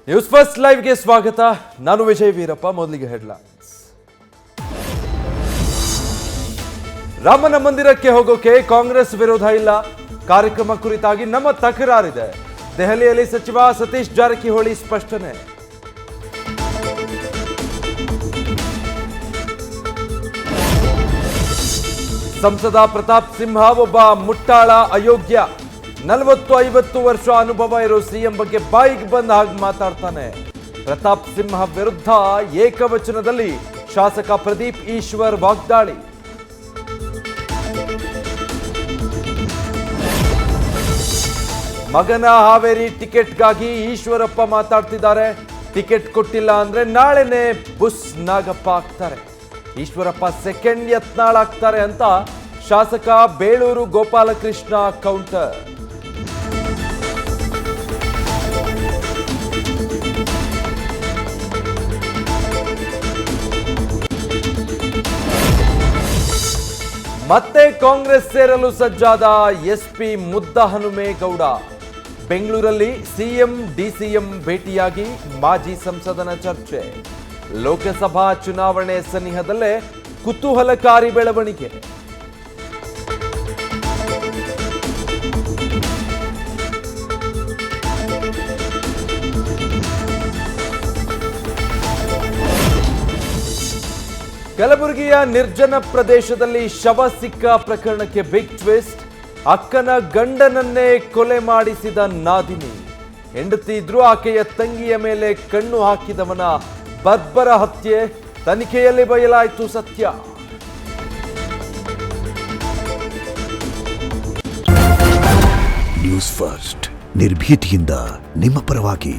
News first ಲೈವ್ಗೆ ಸ್ವಾಗತ. ನಾನು ವಿಜಯ್ ವೀರಪ್ಪ. ಮೊದಲಿಗೆ ಹೆಡ್ಲೈನ್ಸ್. ರಾಮನ ಮಂದಿರಕ್ಕೆ ಹೋಗೋಕೆ ಕಾಂಗ್ರೆಸ್ ವಿರೋಧ ಇಲ್ಲ. ಕಾರ್ಯಕ್ರಮ ಕುರಿತಾಗಿ ನಮ್ಮ ತಕರಾರಿದೆ. ದೆಹಲಿಯಲ್ಲಿ ಸಚಿವ ಸತೀಶ್ ಜಾರಕಿಹೊಳಿ ಸ್ಪಷ್ಟನೆ. ಸಂಸದ ಪ್ರತಾಪ್ ಸಿಂಹ ಒಬ್ಬ ಮುಟ್ಟಾಳ, ಅಯೋಗ್ಯ. 40-50 ವರ್ಷ ಅನುಭವ ಇರೋ ಸಿಎಂ ಬಗ್ಗೆ ಬಾಯಿಗೆ ಬಂದ ಹಾಗೆ ಮಾತಾಡ್ತಾನೆ. ಪ್ರತಾಪ್ ಸಿಂಹ ವಿರುದ್ಧ ಏಕವಚನದಲ್ಲಿ ಶಾಸಕ ಪ್ರದೀಪ್ ಈಶ್ವರ್ ವಾಗ್ದಾಳಿ. ಮಗನ ಹಾವೇರಿ ಟಿಕೆಟ್ಗಾಗಿ ಈಶ್ವರಪ್ಪ ಮಾತಾಡ್ತಿದ್ದಾರೆ. ಟಿಕೆಟ್ ಕೊಟ್ಟಿಲ್ಲ ಅಂದ್ರೆ ನಾಳೆನೆ ಬುಸ್ ನಾಗಪ್ಪ ಆಗ್ತಾರೆ. ಈಶ್ವರಪ್ಪ ಸೆಕೆಂಡ್ ಯತ್ನಾಳ್ ಆಗ್ತಾರೆ ಅಂತ ಶಾಸಕ ಬೇಳೂರು ಗೋಪಾಲಕೃಷ್ಣ ಕೌಂಟರ್. ಮತ್ತೆ ಕಾಂಗ್ರೆಸ್ ಸೇರಲು ಸಜ್ಜಾದ ಎಸ್ಪಿ ಮುದ್ದಹನುಮೇಗೌಡ. ಬೆಂಗಳೂರಲ್ಲಿ ಸಿಎಂ ಡಿಸಿಎಂ ಭೇಟಿಯಾಗಿ ಮಾಜಿ ಸಂಸದನ ಚರ್ಚೆ. ಲೋಕಸಭಾ ಚುನಾವಣೆ ಸನಿಹದಲ್ಲೇ ಕುತೂಹಲಕಾರಿ ಬೆಳವಣಿಗೆ. ಕಲಬುರಗಿಯ ನಿರ್ಜನ ಪ್ರದೇಶದಲ್ಲಿ ಶವ ಸಿಕ್ಕ ಪ್ರಕರಣಕ್ಕೆ ಬಿಗ್ ಟ್ವಿಸ್ಟ್. ಅಕ್ಕನ ಗಂಡನನ್ನೇ ಕೊಲೆ ಮಾಡಿಸಿದ ನಾದಿನಿ. ಹೆಂಡತಿ ಇದ್ರೂ ಆಕೆಯ ತಂಗಿಯ ಮೇಲೆ ಕಣ್ಣು ಹಾಕಿದವನ ಬರ್ಬರ ಹತ್ಯೆ. ತನಿಖೆಯಲ್ಲಿ ಬಯಲಾಯಿತು ಸತ್ಯ. ನ್ಯೂಸ್ ಫಸ್ಟ್, ನಿರ್ಭೀತಿಯಿಂದ ನಿಮ್ಮ ಪರವಾಗಿ.